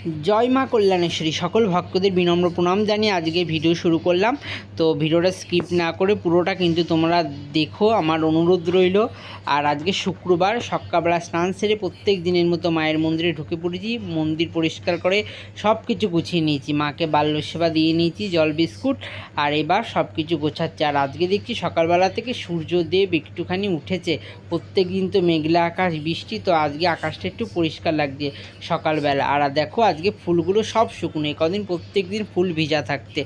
জয় মা কল্যাণেশ্বরী। সকল ভক্তদের বিনম্র প্রণাম জানিয়ে আজকে ভিডিও শুরু করলাম। তো ভিডিওটা স্কিপ না করে পুরোটা কিন্তু তোমরা দেখো, আমার অনুরোধ রইল। আর আজকে শুক্রবার সকালবেলা স্নান সেরে প্রত্যেক দিনের মতো মায়ের মন্দিরে ঢুকে পড়েছি। মন্দির পরিষ্কার করে সব কিছু গুছিয়ে নিয়েছি, মাকে বাল্য সেবা দিয়ে নিয়েছি, জল বিস্কুট। আর এবার সব কিছু গোছাচ্ছে। আর আজকে দেখছি সকালবেলা থেকে সূর্যদেব একটুখানি উঠেছে। প্রত্যেক দিন তো মেঘলা আকাশ, বৃষ্টি, তো আজকে আকাশটা একটু পরিষ্কার লাগছে সকালবেলা। আর দেখো আজকে ফুলগুলো সব শুকনো, কদিন প্রত্যেক দিন ফুল ভিজা থাকতে।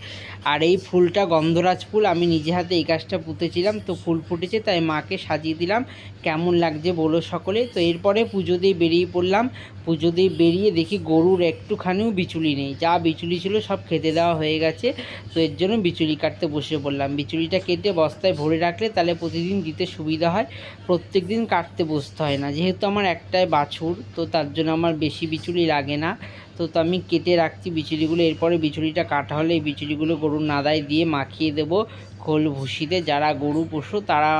আর এই ফুলটা গন্ধরাজ ফুল, আমি নিজে হাতে এই গাছটা পুঁতেছিলাম, তো ফুল ফুটেছে, তাই মাকে সাজিয়ে দিলাম। কেমন লাগছে বলো সকলে। তো এরপরে পুজো দিয়ে বেরিয়ে পড়লাম। পুজো দিয়ে বেরিয়ে দেখি গরুর একটুখানিও বিচুলি নেই, যা বিচুলি ছিল সব খেতে দেওয়া হয়ে গেছে। তো এর জন্য বিচুলি কাটতে বসে পড়লাম। বিচুলিটা কেটে বস্তায় ভরে রাখলে তাহলে প্রতিদিন দিতে সুবিধা হয়, প্রত্যেক দিন কাটতে বসতে হয় না। যেহেতু আমার একটাই বাছুর, তো তার জন্য আমার বেশি বিচুলি লাগে না। তো আমি কেটে রাখছি বিচুলিগুলো। এরপরে বিচুলিটা কাটা হলে এই বিচুলিগুলো গরুর নাদায় দিয়ে মাখিয়ে দেবো খোল ভুসিতে। যারা গরু পশু তারা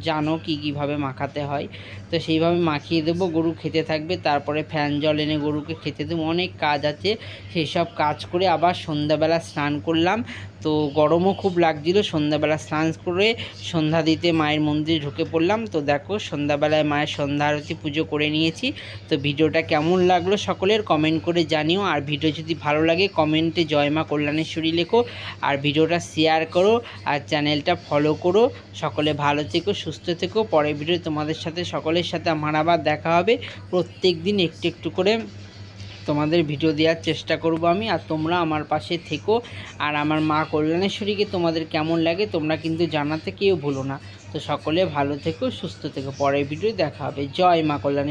জানো কীভাবে মাখাতে হয়, তো সেইভাবে মাখিয়ে দেবো, গরু খেতে থাকবে। তারপরে ফ্যান জল এনে গরুকে খেতে দেবো। অনেক কাজ আছে, সেই সব কাজ করে আবার সন্ধ্যাবেলা স্নান করলাম। তো গরমও খুব লাগছিল, সন্ধ্যাবেলা স্নান করে সন্ধ্যা দিতে মায়ের মন্দিরে ঢুকে পড়লাম। তো দেখো সন্ধ্যাবেলায় মায়ের সন্ধ্যা আরতি পুজো করে নিয়েছি। তো ভিডিওটা কেমন লাগলো সকলের কমেন্ট করে জানিও। আর ভিডিও যদি ভালো লাগে কমেন্টে জয় মা কল্যাণেশ্বরী লেখো, আর ভিডিওটা শেয়ার করো, আর চ্যানেলটা ফলো করো। সকলে ভালো থেকো, সুস্থ থেকো। পরের ভিডিও তোমাদের সাথে সকলের সাথে আমার আবার দেখা হবে। প্রত্যেক দিন একটু একটু করে তোমাদের ভিডিও দেওয়ার চেষ্টা করব আমি, আর তোমরা আমার পাশে থেকো। আর আমার মা কল্যাণেশ্বরীকে তোমাদের কেমন লাগে তোমরা কিন্তু জানাতে কেউ ভুলো না। তো সকলে ভালো থেকো, সুস্থ থেকো। পরের ভিডিও দেখা হবে। জয় মা কল্যাণেশ্বরী।